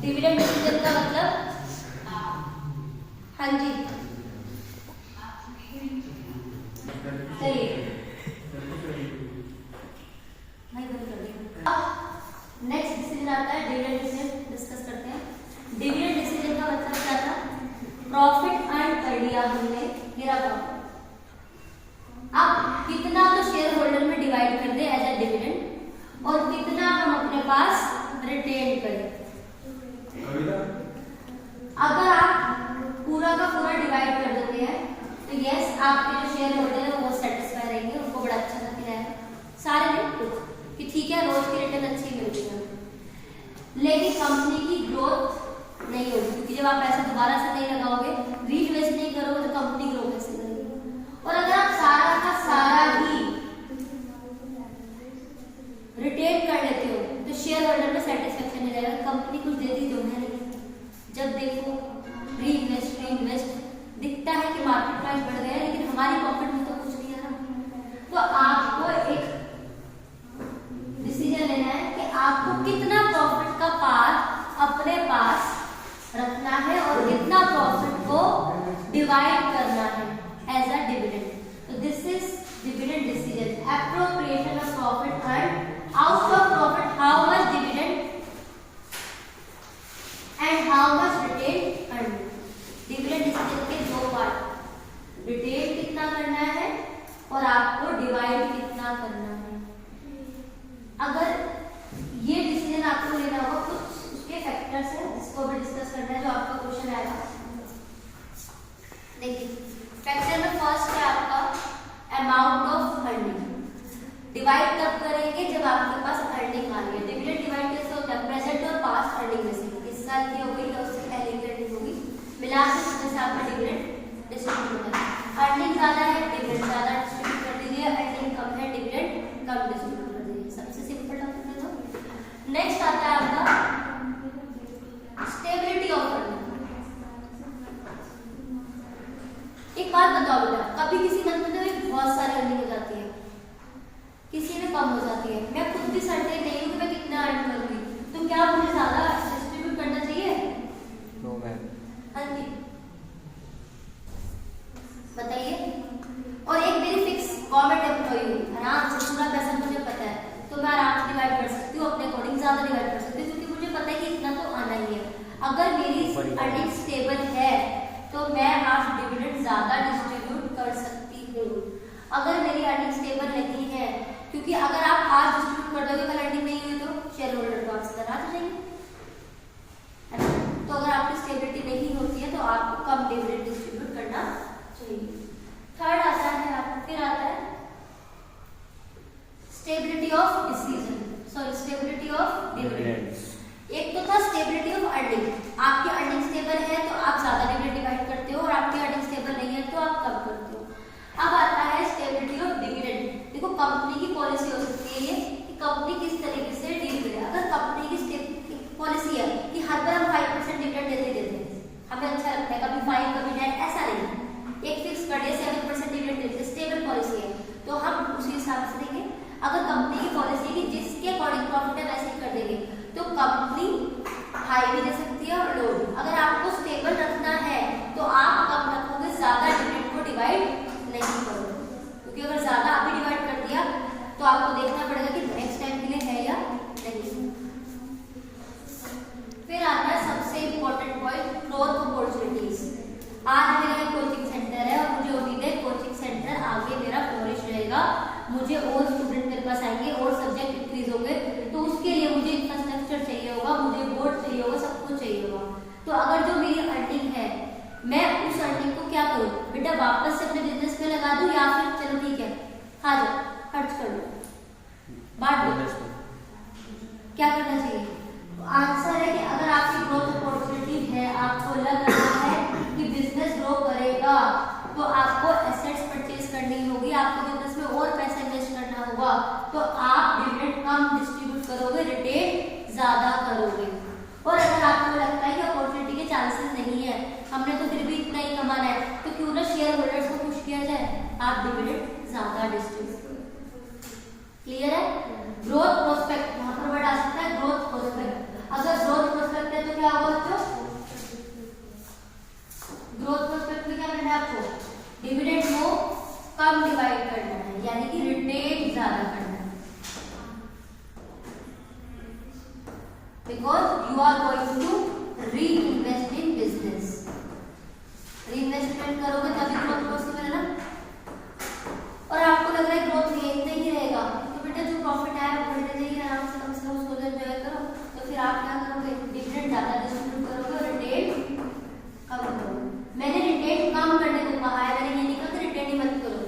Dividend decision का मतलब, हाँ जी सही है। नेक्स्ट डिसीजन आता है डिविडेंड डिसीजन, डिस्कस करते हैं। डिविडेंड डिसीजन का मतलब क्या था? प्रॉफिट अर्न कर लिया हमने, मेरा प्रॉफिट, अब कितना तो शेयर होल्डर में डिवाइड कर दे एज ए डिविडेंड और कितना हम अपने पास रिटेन करें। अगर आप पूरा का पूरा डिवाइड कर देते हैं तो यस आपके जो शेयर होल्डर है वो सेटिस्फाई रहेंगे, उनको बड़ा अच्छा लगता है सारे में कि ठीक है रोज की रिटर्न अच्छी मिल रही है, लेकिन कंपनी की ग्रोथ नहीं होगी क्योंकि जब आप पैसा दोबारा से नहीं लगाओगे, रीइन्वेस्ट नहीं करोगे तो कंपनी ग्रो कैसे करेगी। और अगर आप सारा का सारा ही रिटेन कर लेते हो तो शेयर होल्डर में सेटिस्फेक्शन नहीं रहेगा, कंपनी कुछ देती तो है नहीं। जब देखो रीइन्वेस्ट दिखता है कि मार्केट प्राइस बढ़ गया है लेकिन हमारी प्रॉफिट में तो कुछ नहीं है ना। तो आपको एक डिसीजन लेना है कि आपको कितना प्रॉफिट का पार्ट अपने पास रखना है और कितना प्रॉफिट को डिवाइड करना है एज अ डिविडेंड। तो this is dividend decision, appropriation of profit earn out of profit, how much dividend and how much retain earn. Dividend decision के दो पार्ट, रिटेन कितना करना है और आपको डिवाइड कितना करना है। अगर ये डिसीजन आपको लेना होगा, कुछ उसके फैक्टर्स हैं जिसको भी डिस्कस करना है जो आपका क्वेश्चन आएगा। देखिए फैक्टर में फर्स्ट है आपका अमाउंट ऑफ अर्निंग। डिवाइड तब करेंगे जब आपके पास अर्निंग आ रही है। डिविडेंड डिवाइड कैसे होता है? प्रेजेंट और पास्ट अर्निंग में से, इस साल की हो गई या उससे पहले की अर्निंग होगी, मिला के जैसे आपका डिविडेंड डिस्ट्रीब्यूट होता है। अर्निंग ज्यादा है डिविडेंड ज्यादा डिस्ट्रीब्यूट कर दीजिए, अर्निंग कम है डिविडेंड कम डिस्ट्रीब्यूट कर दीजिए। सबसे सिंपल टॉपिक है। तो नेक्स्ट आता है आपका स्टेबिलिटी ऑफ अर्निंग। एक बात बताओ बेटा, कभी किसी मंथ में तो बहुत सारी अर्निंग हो जाती है, किसी में कम हो जाती है। मैं खुद भी सर्टेन नहीं हूं कि मैं कितना अर्न करूंगी, तो क्या मुझे ज्यादा डिस्ट्रीब्यूट करना चाहिए? No ma'am. हाँ जी बताइए। और एक मेरी फिक्स गवर्नमेंट एम्प्लॉई हूँ, आराम से पूरा पैसा मुझे पता है तो मैं आराम से डिवाइड कर सकती हूँ, अपने अकॉर्डिंग ज्यादा डिवाइड कर सकती हूँ क्योंकि मुझे पता है कि इतना तो आना ही है। अगर मेरी अर्निंग स्टेबल है तो मैं आज डिविडेंड ज्यादा डिस्ट्रीब्यूट कर सकती हूँ। अगर मेरी अर्निंग स्टेबल नहीं है, क्योंकि अगर आप आज डिस्ट्रीब्यूट कर दोगे कल अर्निंग नहीं हुई तो शेयर होल्डर को आपसे नाराज हो जाएंगे। तो अगर आपकी स्टेबिलिटी नहीं होती है तो आपको कम डिविडेंड डिस्ट्रीब्यूट करना चाहिए। थर्ड आता है आपको, फिर आता है stability of decision, sorry stability of dividend. एक तो था स्टेबिलिटी ऑफ अर्निंग, आपकी अर्निंग स्टेबल है तो आप ज्यादा डिविडेंड डिवाइड करते हो और आपकी अर्निंग स्टेबल नहीं है तो आप कम करते हो। अब आता है स्टेबिलिटी ऑफ डिविडेंड। देखो कंपनी की पॉलिसी हो सकती है ये कि कंपनी किस तरीके से डील करे। अगर कंपनी की पॉलिसी है कि हर बार हम 5% डिविडेंड देते हैं, हमें अच्छा लगता है, कभी 5 कभी 10 ऐसा नहीं, एक फिक्स कर दिया 7% डिविडेंड देते, स्टेबल पॉलिसी है तो हम उसी हिसाब से देंगे। अगर कंपनी की पॉलिसी है कि जिसके अकॉर्डिंग प्रॉफिट है वैसे ही कर देंगे तो कंपनी हाई भी दे सकती है और लो भी। अगर आपको स्टेबल रखना है तो आप कम रखोगे, ज्यादा डिविडेंड को डिवाइड नहीं करोगे, क्योंकि अगर ज्यादा अभी डिवाइड कर दिया तो आपको देखना पड़ेगा कि नेक्स्ट टाइम के लिए है या नहीं। फिर आता है सबसे इंपॉर्टेंट पॉइंट, ग्रोथ अपॉर्चुनिटीज। आज मेरा एक कोचिंग सेंटर है और मुझे उम्मीद है कोचिंग सेंटर आगे मेरा फ्लोरिश रहेगा, मुझे और स्टूडेंट मेरे पास आएंगे और सब्जेक्ट इंक्रीज होंगे, तो उसके लिए मुझे इंफ्रास्ट्रक्चर चाहिए होगा, मुझे बोर्ड चाहिए होगा, सब कुछ चाहिए होगा। तो अगर जो मेरी अर्निंग है मैं उस अर्निंग को क्या करूं बेटा, वापस से अपने बिजनेस में लगा दूं या फिर चलो ठीक है खा जाओ खर्च कर लो, बांट दो, क्या करना चाहिए? आंसर है कि अगर आपकी ग्रोथ अपॉर्चुनिटी है, आपको लग रहा है कि बिजनेस ग्रो करेगा तो आपको एसेट्स परचेज करनी होगी, आपको बिजनेस में और पैसा इन्वेस्ट करना होगा, तो आप डिविडेंड कम डिस्ट्रीब्यूट करोगे, रिटेन ज्यादा करोगे। और अगर आपको लगता है कि अपॉर्चुनिटी के चांसेस नहीं है, हमने तो फिर भी इतना ही कमाना है, तो क्यों ना शेयर होल्डर्स को खुश किया जाए, आप डिविडेंड ज्यादा डिस्ट्रीब्यूट करो। क्लियर है? ग्रोथ प्रोस्पेक्ट, वहां पर वर्ड आ सकता है ग्रोथ प्रोस्पेक्ट। अगर ग्रोथ प्रोस्पेक्ट है तो क्या होगा बच्चों, ग्रोथ प्रोस्पेक्ट में क्या करना है आपको, डिविडेंड को कम डिवाइड करना है, यानी कि रिटेन ज्यादा करना है, because you are going to reinvest in business. Reinvestment करोगे तभी ग्रोथ पॉसिबल है ना। और आपको लग रहा है ग्रोथ नहीं रहेगा, तो बेटा जो प्रॉफिट है वो बढ़ते जाइए, आराम से कम से कम उसको एंजॉय करो। तो फिर आप क्या करोगे, डिविडेंड ज्यादा डिस्ट्रीब्यूट करोगे, रिटेन कम करोगे। मैंने रिटेन कम करने को कहा है, मैंने ये नहीं कहा कि रिटेन ही मत करो,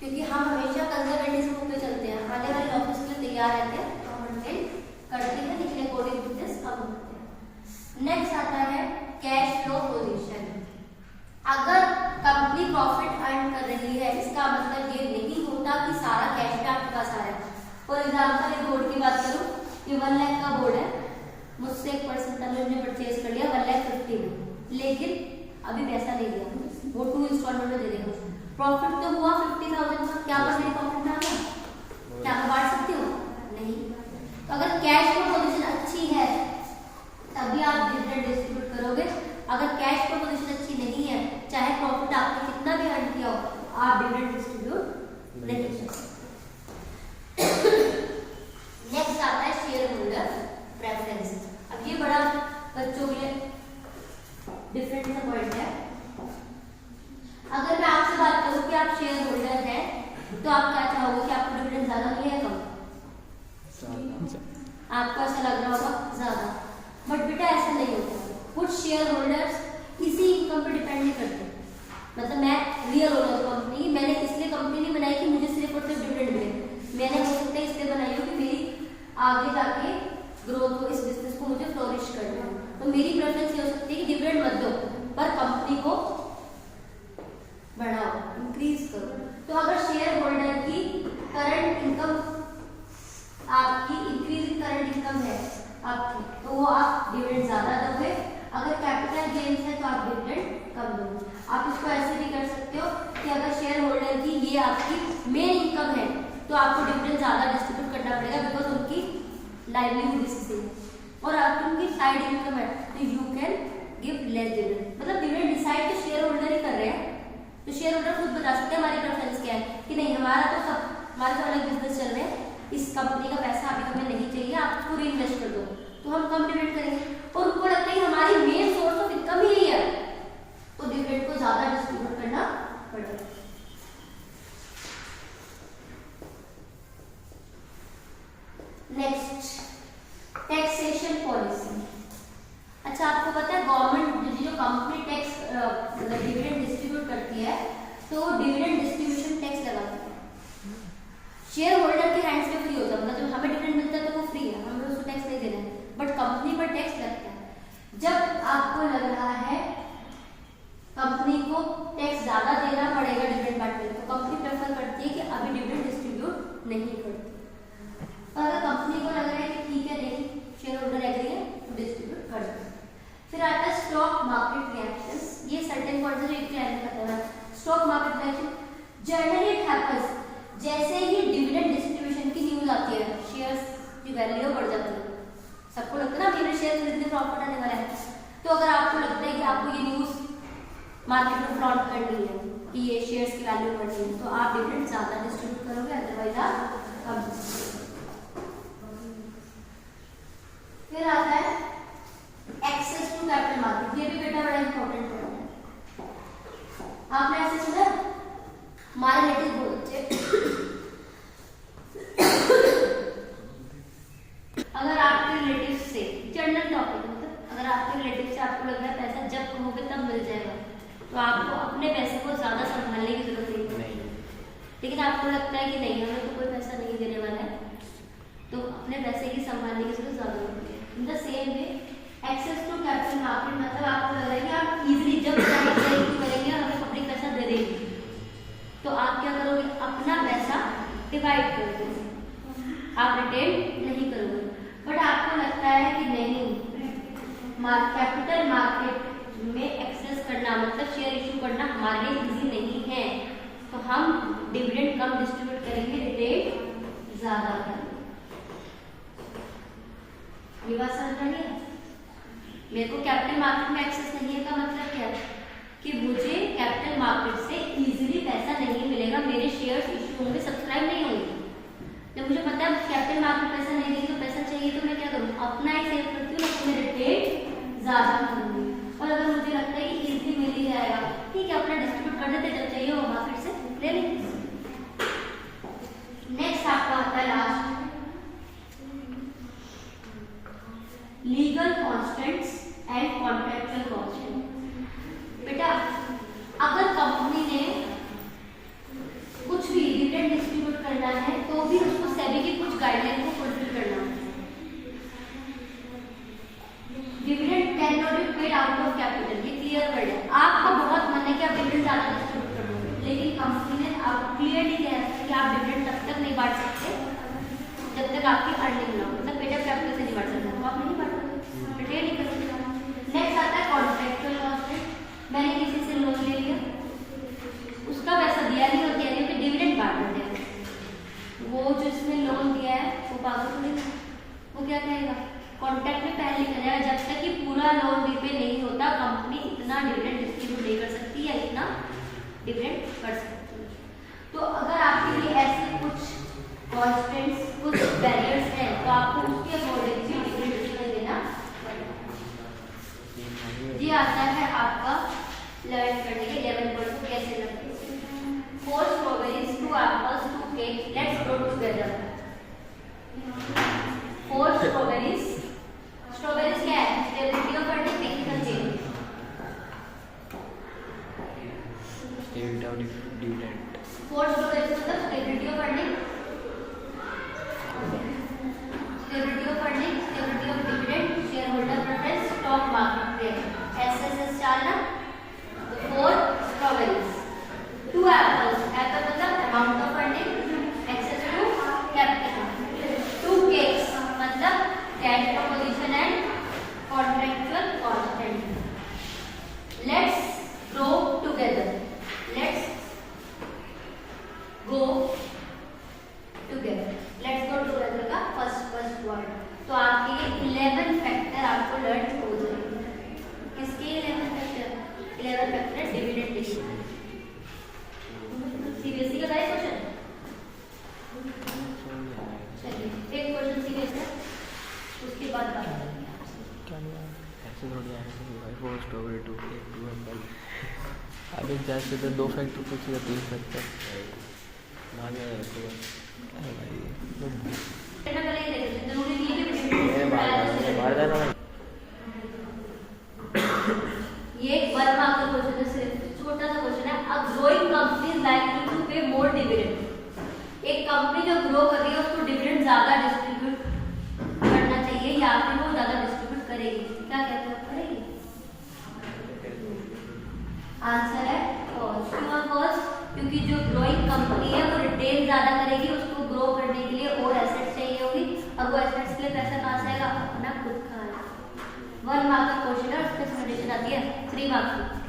क्योंकि हम हमेशा कंजर्वेटिज्म पे चलते हैं, आने वाले ऑफिस के लिए तैयार रहते हैं, तो हम रिटेन करते हैं, लेकिन अकॉर्डिंग टू दिस कम करते हैं। नेक्स्ट आता है कैश फ्लो पोजीशन। अगर कंपनी प्रॉफिट अर्न कर रही है, इसका मतलब ये नहीं होता कि सारा कैश पे आपके पास आ रहा है। फॉर एग्जाम्पल एक बोर्ड की बात करूं, ये 1 लाख का बोर्ड है, मुझसे 1% तक ने परचेज कर लिया 1,50,000 में, लेकिन अभी पैसा नहीं दिया, वो 2 इंस्टॉलमेंट में दे देगा। प्रॉफिट तो हुआ 50,000 का, क्या बस मेरी प्रॉफिट में आ गया, क्या मैं बांट सकती हूँ, नहीं। तो अगर कैश फ्लो पोजीशन अच्छी है तभी आप डिविडेंड डिस्ट्रीब्यूट करोगे। अगर कैश फ्लो पोजीशन अच्छी नहीं है, चाहे प्रॉफिट आपने कितना भी अर्न किया हो, आप डिविडेंड डिस्ट्रीब्यूट नहीं कर सकते। नेक्स्ट आता है शेयर होल्डर प्रेफरेंस। अब ये बड़ा बच्चों के लिए डिफरेंट सा पॉइंट है। अगर मैं आपसे बात करूं कि आप शेयर होल्डर हैं, तो आप क्या चाहोगे कि आपको डिविडेंड ज्यादा मिले या कम? आपको ऐसा लग रहा होगा ज्यादा, बट बेटा ऐसा नहीं होता। कुछ शेयर होल्डर्स इसी इनकम पर डिपेंड नहीं करते। मतलब मैं रियल ओनर कंपनी, मैंने इसलिए कंपनी नहीं बनाई कि मुझे सिर्फ और सिर्फ डिविडेंड मिले, मैंने हो सकता है इसलिए बनाई हो कि मेरी आगे जाके ग्रोथ हो, इस बिजनेस को मुझे फ्लोरिश करना है। तो मेरी प्रेफरेंस ये हो सकती है कि डिविडेंड मत दो, पर कंपनी को बढ़ाओ, इंक्रीज करो। तो अगर शेयर होल्डर की करंट इनकम आपकी इंक्रीज करंट इनकम है आपकी, तो वो आप डिविडेंड ज्यादा दोगे। अगर कैपिटल गेन्स है तो आप डिविडेंड कम दोगे। आप इसको ऐसे भी कर सकते हो कि अगर शेयर होल्डर की ये आपकी मेन इनकम है, तो आपको डिविडेंड ज्यादा डिस्ट्रीब्यूट करना पड़ेगा, बिकॉज उनकी लाइवलीहुड इससे, और अगर उनकी साइड इनकम है तो you can give less dividend. मतलब डिविडेंड डिसाइड तो शेयर होल्डर ही कर रहे हैं, तो शेयर होल्डर खुद बता सकते हैं हमारी प्रेफरेंस क्या है, कि नहीं हमारा तो सब हमारे तो अलग बिजनेस चल रहे हैं, इस कंपनी का पैसा अभी हमें नहीं चाहिए, आप उसको री इन्वेस्ट कर दो, तो हम कम डिविडेंड करेंगे। और उनको लगता है कि हमारी मेन सोर्स ऑफ इनकम ही यही है, तो डिविडेंड को ज्यादा डिस्ट्रीब्यूट करना पड़ेगा। Next taxation policy. अच्छा, आपको पता है गवर्नमेंट जो कंपनी टैक्स मतलब डिविडेंड डिस्ट्रीब्यूट करती है, तो डिविडेंड डिस्ट्रीब्यूशन टैक्स लगाती है। शेयर होल्डर के हैंड्स में फ्री होता है, मतलब जब हमें डिविडेंड मिलता है तो वो फ्री है, हमें उसको टैक्स नहीं देना है, बट कंपनी पर टैक्स लगता है। जब आपको लग रहा है कंपनी को टैक्स ज्यादा देना पड़ेगा डिविडेंड पार्ट में, तो कंपनी प्रेफर करती है कि अभी डिविडेंड डिस्ट्रीब्यूट नहीं करती। अगर कंपनी को लग रहा है कि ठीक है नहीं, शेयर होल्डर एग्री है, तो डिस्ट्रीब्यूट कर दो। फिर आता है स्टॉक मार्केट रिएक्शंस। ये सर्टेन पॉइंट्स जो एक क्लियर करता है। Stock market reaction generally it happens जैसे ही डिविडेंड डिस्ट्रीब्यूशन की न्यूज आती है, शेयर्स की वैल्यू बढ़ जाती है। सबको लगता है ना मेरे शेयर खरीदने प्रॉफिट आने वाला है, तो अगर आपको लगता है कि आपको ये न्यूज मार्केट में फ्लॉट करनी है कि ये शेयर्स की वैल्यू बढ़ रही है, तो आप डिविडेंड ज्यादा डिस्ट्रीब्यूट करोगे, अदरवाइज आप कम। फिर आता है एक्सेस टू कैपिटल मार्केट। ये भी बेटा बड़ा इंपॉर्टेंट है। आपने ऐसे सुना हमारे रिलेटिव बोलते अगर आपके रिलेटिव से जनरल टॉपिक, मतलब अगर आपके रिलेटिव से आपको लग रहा है पैसा जब कहोगे तब मिल जाएगा, तो आपको अपने पैसे को ज्यादा संभालने की जरूरत नहीं है। लेकिन आपको लगता है कि नहीं हमें तो कोई पैसा नहीं देने वाला है, तो अपने पैसे की संभालने की जरूरत ज्यादा होती है। In the same way access to capital market, मतलब आपको लग रहा है कि आप इजीली जब करेंगे हमें पब्लिक पैसा दे देगी, तो आप क्या करोगे, अपना पैसा डिवाइड कर दोगे, आप रिटेन नहीं करोगे। बट आपको लगता है कि नहीं कैपिटल मार्केट में एक्सेस करना मतलब शेयर इशू करना हमारे लिए इजी नहीं है, तो हम डिविडेंड कम डिस्ट्रीब्यूट करेंगे, रिटेन ज्यादा करेंगे। ये बात समझ रही है? मेरे को कैपिटल मार्केट में एक्सेस नहीं है का मतलब क्या है कि मुझे कैपिटल मार्केट से इजीली पैसा नहीं मिलेगा, मेरे शेयर्स इशू होंगे, सब्सक्राइब नहीं होंगे। जब मुझे पता है कैपिटल मार्केट पैसा नहीं देगी तो पैसा चाहिए तो मैं क्या करूँ, अपना ही सेव करती हूँ, तो मेरे डेट ज़्यादा करूँगी। और अगर मुझे लगता है कि इजी मिल ही जाएगा, ठीक है अपना डिस्ट्रीब्यूट कर देते, जब चाहिए वो मार्केट से ले लेंगे। नेक्स्ट आपका आता है last, legal constants and contractual constant. बेटा अगर कंपनी ने कुछ भी डिविडेंड डिस्ट्रीब्यूट करना है तो भी उसको सेबी की कुछ गाइडलाइन को फुलफिल करना है। Dividend can not be paid out of capital, ये क्लियर वर्ड है। आपका बहुत मन है कि आप डिविडेंड ज्यादा डिस्ट्रीब्यूट कर दोगे, लेकिन कंपनी ने आप क्लियरली कह रहा है कि आप डिविडेंड तब तक नहीं बांट सकते जब तक आपकी अर्निंग ना हो, मतलब पेड अप कैपिटल से नहीं बांट सकते, तो आप नहीं बांट सकते, रिटेन नहीं कर सकते। नेक्स्ट आता है कॉन्ट्रेक्चुअल कॉन्स्टेंट। मैंने किसी से लोन ले लिया, उसका पैसा दिया नहीं और कह रही हूँ कि डिविडेंड बांट देते हैं, वो जो इसने लोन दिया है वो पागल थोड़ी ना, वो क्या कहेगा, कॉन्ट्रैक्ट में पहले लिखा जाएगा जब तक कि पूरा लोन रीपे नहीं होता कंपनी इतना डिविडेंड डिस्ट्रीब्यूट नहीं कर सकती या इतना डिविडेंड कर सकती है। तो अगर आपके लिए ऐसे कुछ कॉन्स्टेंट्स, कुछ बैरियर्स हैं तो आपको उसके अकॉर्डिंग भी डिविडेंड डिस्ट्रीब्यूट देना पड़ेगा। ये आता है आपका 11 करने के 11 पर को कैसे लगते हैं। 4 strawberries, 2 apples, 2 cake, let's go together. 4 strawberries, strawberries क्या है, stability of earning, technical change, stability of dividend. 4 strawberries मतलब stability of earning, stability of earning, stability of dividend, share holder preference, stock market trade, SSS डालना। 4 strawberries, 2 apples, apple मतलब amount of earning access to capital, 2 cakes मतलब cash proposition and contractual constant. Let's grow together, let's go together, let's go together का first word. तो आपके 11 factor आपको learn हो जाएंगे। किसके 11 factor? 11 factor dividend distribution. CBSE का है क्वेश्चन, चलिए एक क्वेश्चन सीबीएसई है, उसके बाद बात करेंगे आपसे। ऐसे थोड़ी आएगा 4 स्ट्रॉबेरी, 2 केक, 2 एप्पल। अभी जैसे तो 2 फैक्टर पूछेगा 3 फैक्टर बाद में रखूँगा भाई। जरूरी नहीं है कि बाहर जाना है। ये 1 मार्क का क्वेश्चन है, सिर्फ छोटा सा क्वेश्चन है। A growing company is likely to pay more dividend. एक कंपनी जो ग्रो कर रही है उसको डिविडेंड ज्यादा डिस्ट्रीब्यूट करना चाहिए या फिर वो ज्यादा डिस्ट्रीब्यूट करेगी, क्या कहते हो, करेगी? आंसर है फॉल्स। क्यों फॉल्स? क्योंकि जो ग्रोइंग कंपनी है वो रिटेन ज्यादा करेगी, उसको ग्रो करने के लिए और एसेट्स चाहिए होगी, और वो एसेट्स के लिए पैसा कहाँ से आएगा, अपना खुद का आएगा। 1 मार्क का क्वेश्चन है, उसकी सॉल्यूशन आती है 3 मार्क्स की।